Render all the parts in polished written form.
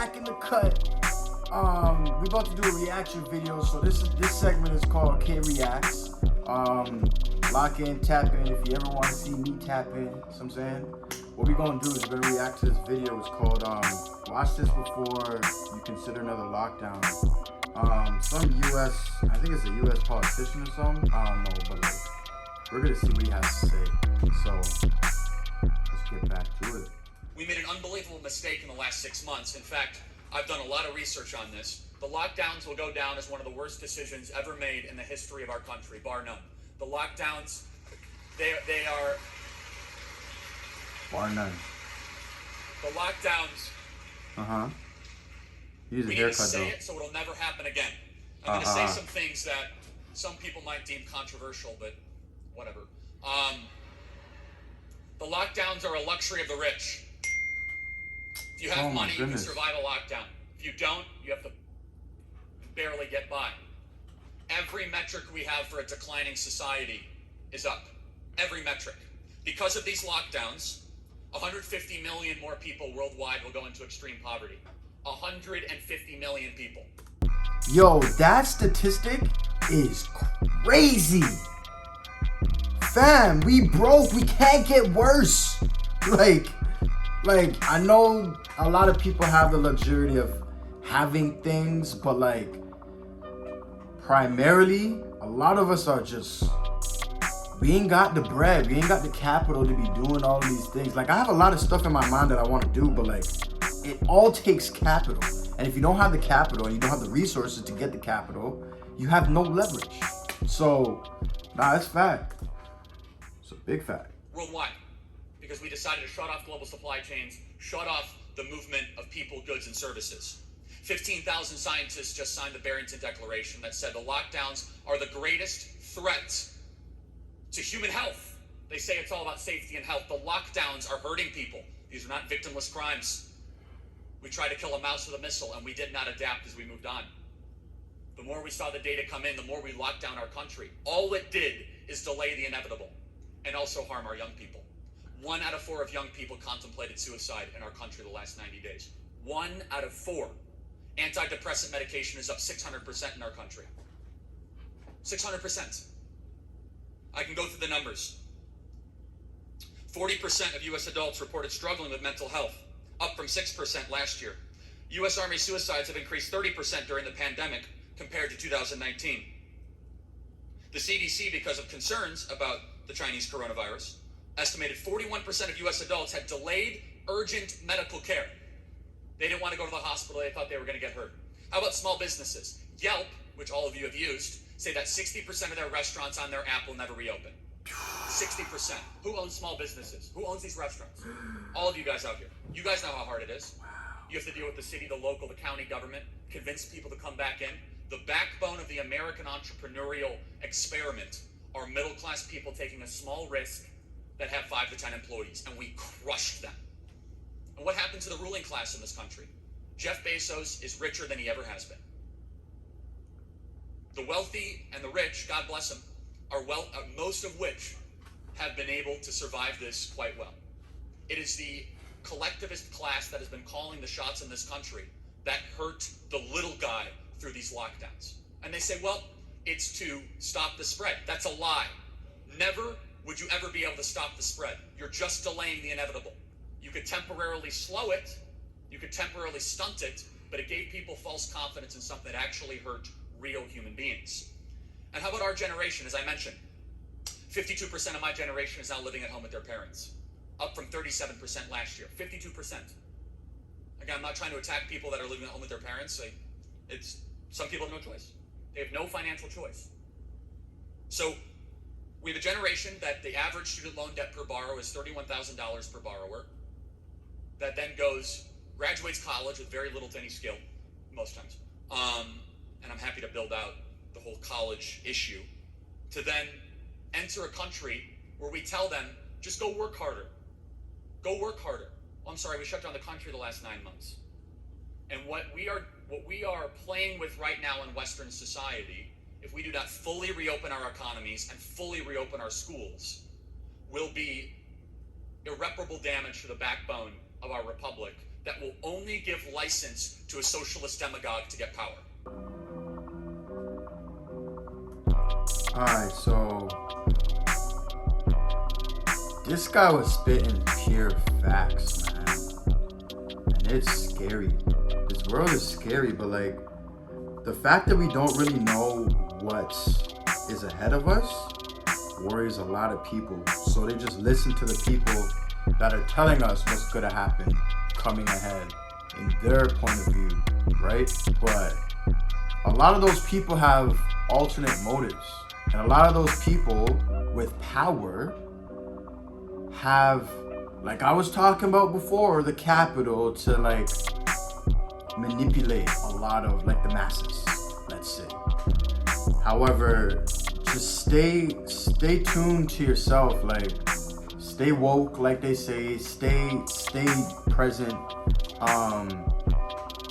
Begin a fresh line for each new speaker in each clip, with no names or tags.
back in the cut. We about to do a reaction video, so this segment is called K Reacts. Lock in, tap in if you ever want to see me tap in. You know what I'm saying? What we're gonna do is we're gonna react to this video. It's called watch this before you consider another lockdown. Some US, I think it's a US politician or something. I don't know, but like, we're gonna see what he has to say. So let's get back to it.
We made an unbelievable mistake in the last 6 months. In fact, I've done a lot of research on this. The lockdowns will go down as one of the worst decisions ever made in the history of our country, bar none. The lockdowns, they are...
Bar none.
The lockdowns...
He needs a
we need to
haircut
say
though.
it so it'll never happen again. I'm going to say some things that some people might deem controversial, but whatever. The lockdowns are a luxury of the rich. If you have money, you can survive a lockdown. If you don't, you have to barely get by. Every metric we have for a declining society is up. Every metric. Because of these lockdowns, 150 million more people worldwide will go into extreme poverty. 150 million people.
Yo, that statistic is crazy. Fam, we broke. We can't get worse. Like, I know a lot of people have the luxury of having things, but like, primarily, a lot of us are just, we ain't got the bread. We ain't got the capital to be doing all of these things. Like, I have a lot of stuff in my mind that I want to do, but like, it all takes capital. And if you don't have the capital and you don't have the resources to get the capital, you have no leverage. So, nah, it's fact. It's a big fact.
Worldwide. Because we decided to shut off global supply chains, shut off the movement of people, goods, and services. 15,000 scientists just signed the Barrington Declaration that said the lockdowns are the greatest threat to human health. They say it's all about safety and health. The lockdowns are hurting people. These are not victimless crimes. We tried to kill a mouse with a missile, and we did not adapt as we moved on. The more we saw the data come in, the more we locked down our country. All it did is delay the inevitable and also harm our young people. 1 out of 4 of young people contemplated suicide in our country the last 90 days. 1 out of 4. Antidepressant medication is up 600% in our country. 600%. I can go through the numbers. 40% of U.S. adults reported struggling with mental health, up from 6% last year. U.S. Army suicides have increased 30% during the pandemic compared to 2019. The CDC, because of concerns about the Chinese coronavirus, estimated 41% of U.S. adults had delayed urgent medical care. They didn't want to go to the hospital. They thought they were going to get hurt. How about small businesses? Yelp, which all of you have used, say that 60% of their restaurants on their app will never reopen. 60%. Who owns small businesses? Who owns these restaurants? All of you guys out here. You guys know how hard it is. You have to deal with the city, the local, the county government, convince people to come back in. The backbone of the American entrepreneurial experiment are middle-class people taking a small risk that have 5 to 10 employees, and we crushed them. And what happened to the ruling class in this country? Jeff Bezos is richer than he ever has been. The wealthy and the rich, God bless them, most of which have been able to survive this quite well. It is the collectivist class that has been calling the shots in this country that hurt the little guy through these lockdowns. And they say, well, it's to stop the spread. That's a lie. Never would you ever be able to stop the spread. You're just delaying the inevitable. You could temporarily slow it, you could temporarily stunt it, but it gave people false confidence in something that actually hurt real human beings. And how about our generation? As I mentioned, 52% of my generation is now living at home with their parents, up from 37% last year. 52%. Again, I'm not trying to attack people that are living at home with their parents. Some people have no choice. They have no financial choice. So we have a generation that the average student loan debt per borrower is $31,000 per borrower. That then graduates college with very little to any skill, most times. And I'm happy to build out the whole college issue, to then enter a country where we tell them, just go work harder. Go work harder. Oh, I'm sorry, we shut down the country the last 9 months. And what we are playing with right now in Western society, if we do not fully reopen our economies and fully reopen our schools, will be irreparable damage to the backbone of our republic that will only give license to a socialist demagogue to get power.
Alright, so this guy was spitting pure facts, man. And it's scary. This world is scary, but like the fact that we don't really know what is ahead of us worries a lot of people. So they just listen to the people that are telling us what's gonna happen coming ahead in their point of view, right? But a lot of those people have alternate motives. And a lot of those people with power have, like I was talking about before, the capital to like manipulate a lot of like the masses, let's say. However, just stay tuned to yourself, like stay woke, like they say, stay present,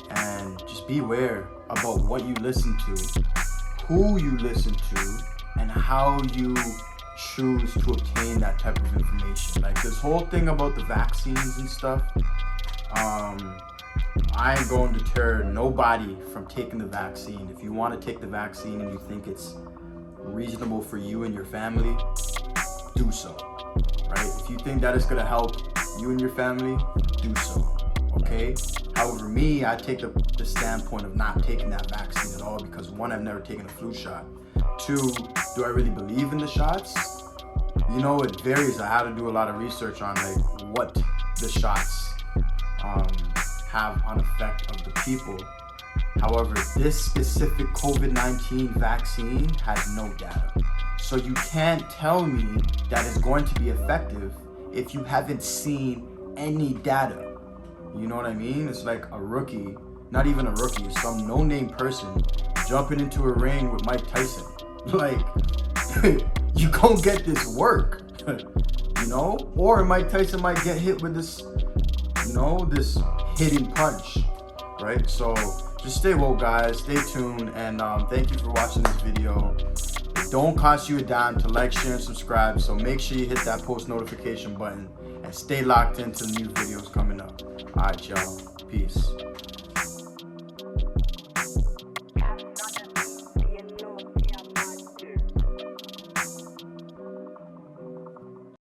and just beware about what you listen to, who you listen to, and how you choose to obtain that type of information. Like this whole thing about the vaccines and stuff, I ain't going to deter nobody from taking the vaccine. If you want to take the vaccine and you think it's reasonable for you and your family, do so, right? If you think that it's going to help you and your family, do so, okay? However, me, I take the standpoint of not taking that vaccine at all because one, I've never taken a flu shot. Two, do I really believe in the shots? You know, it varies. I had to do a lot of research on like what the shots have on effect of the people. However, this specific COVID-19 vaccine has no data. So you can't tell me that it's going to be effective if you haven't seen any data. You know what I mean? It's like a rookie, not even a rookie, some no-name person jumping into a ring with Mike Tyson. Like, you gon' get this work, you know? Or Mike Tyson might get hit with this, you know, this hitting punch, right? So just stay woke, guys. Stay tuned, and thank you for watching this video. It don't cost you a dime to like, share, and subscribe, so make sure you hit that post notification button and stay locked into the new videos coming up. All right, y'all. Peace.